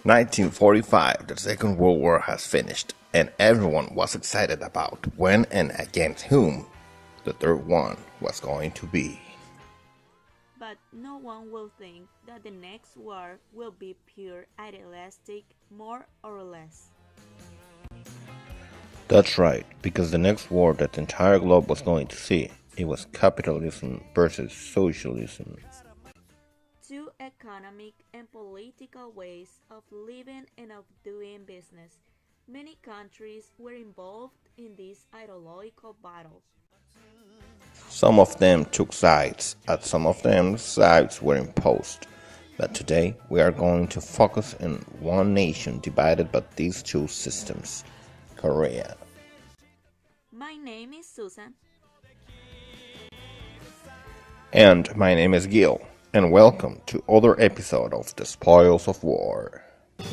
1945, the Second World War has finished, and everyone was excited about when and against whom the third one was going to be. But no one will think that the next war will be pure idealistic, more or less. That's right, because the next war that the entire globe was going to see, it was capitalism versus socialism. Two economic and political ways of living and of doing business. Many countries were involved in this ideological battle. Some of them took sides, and some of them sides were imposed. But today we are going to focus on one nation divided by these two systems, Korea. My name is Susan. And my name is Gil, and welcome to other episode of The Spoils of War. Mission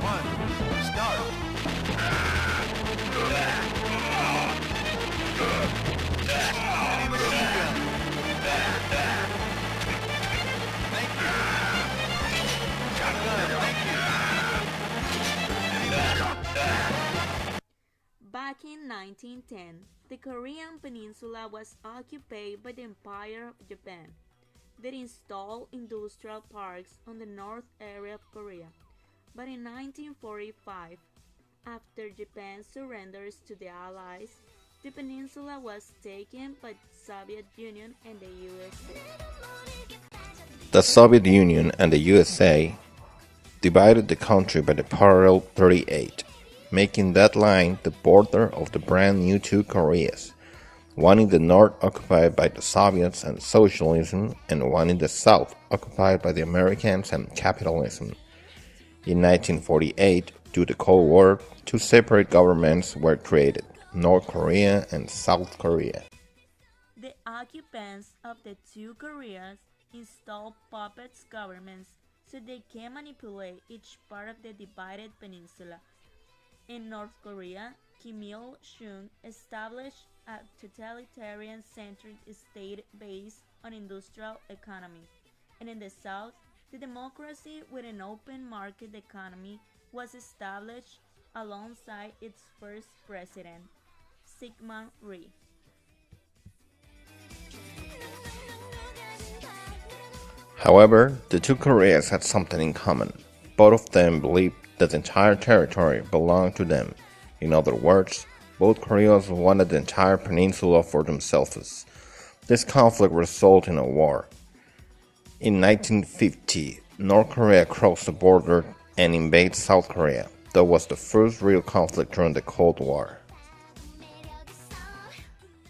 1, start. Heavy machine gun. Thank you. Shotgun, thank you. Back in 1910, the Korean peninsula was occupied by the Empire of Japan. They installed industrial parks on the north area of Korea. But in 1945, after Japan surrenders to the Allies, the peninsula was taken by the Soviet Union and the USA. The Soviet Union and the USA divided the country by the parallel 38, making that line the border of the brand new two Koreas, one in the north occupied by the Soviets and socialism, and one in the south occupied by the Americans and capitalism. In 1948, due to the Cold War, two separate governments were created, North Korea and South Korea. The occupants of the two Koreas installed puppet governments so they can manipulate each part of the divided peninsula. In North Korea, Kim Il-sung established a totalitarian-centered state based on industrial economy. And in the South, the democracy with an open market economy was established alongside its first president, Syngman Rhee. However, the two Koreas had something in common. Both of them believed that the entire territory belonged to them. In other words, both Koreas wanted the entire peninsula for themselves. This conflict resulted in a war. In 1950, North Korea crossed the border and invaded South Korea. That was the first real conflict during the Cold War.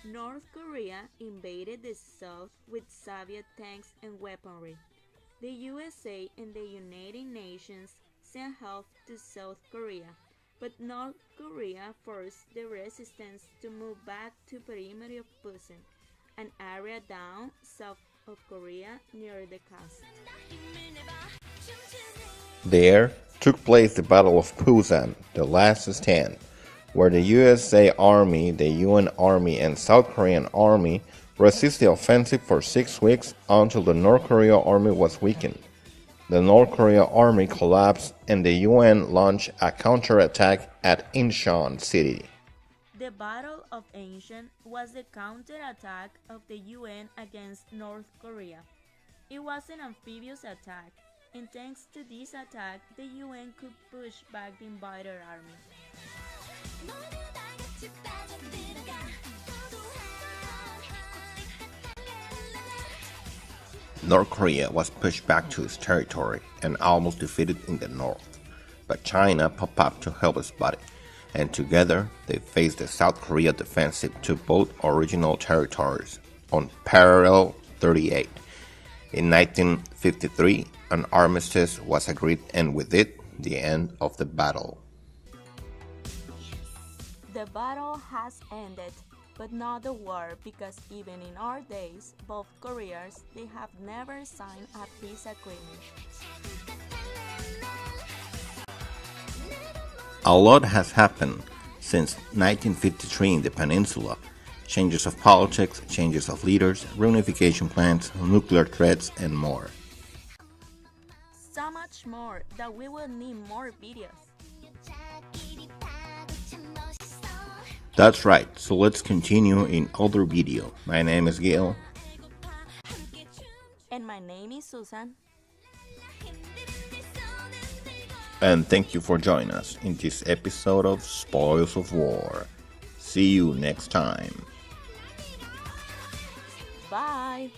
North Korea invaded the South with Soviet tanks and weaponry. The USA and the United Nations sent help to South Korea, but North Korea forced the resistance to move back to perimeter of Pusan, an area down south of Korea near the coast. There took place the Battle of Pusan, the last stand, where the USA Army, the UN Army, and South Korean Army resisted the offensive for 6 weeks until the North Korean Army was weakened. The North Korean Army collapsed and the UN launched a counterattack at Incheon City. The Battle of Incheon was the counterattack of the UN against North Korea. It was an amphibious attack, and thanks to this attack, the UN could push back the invader army. North Korea was pushed back to its territory and almost defeated in the north, but China popped up to help its buddy, and together they faced the South Korea defensive to both original territories on parallel 38. In 1953, an armistice was agreed and with it, the end of the battle. The battle has ended, but not the war, because even in our days, both Koreas, they have never signed a peace agreement. A lot has happened since 1953 in the peninsula. Changes of politics, changes of leaders, reunification plans, nuclear threats, and more. so much more that we will need more videos. That's right, so let's continue in other video. My name is Gil. And my name is Susan. And thank you for joining us in this episode of Spoils of War. See you next time. Bye!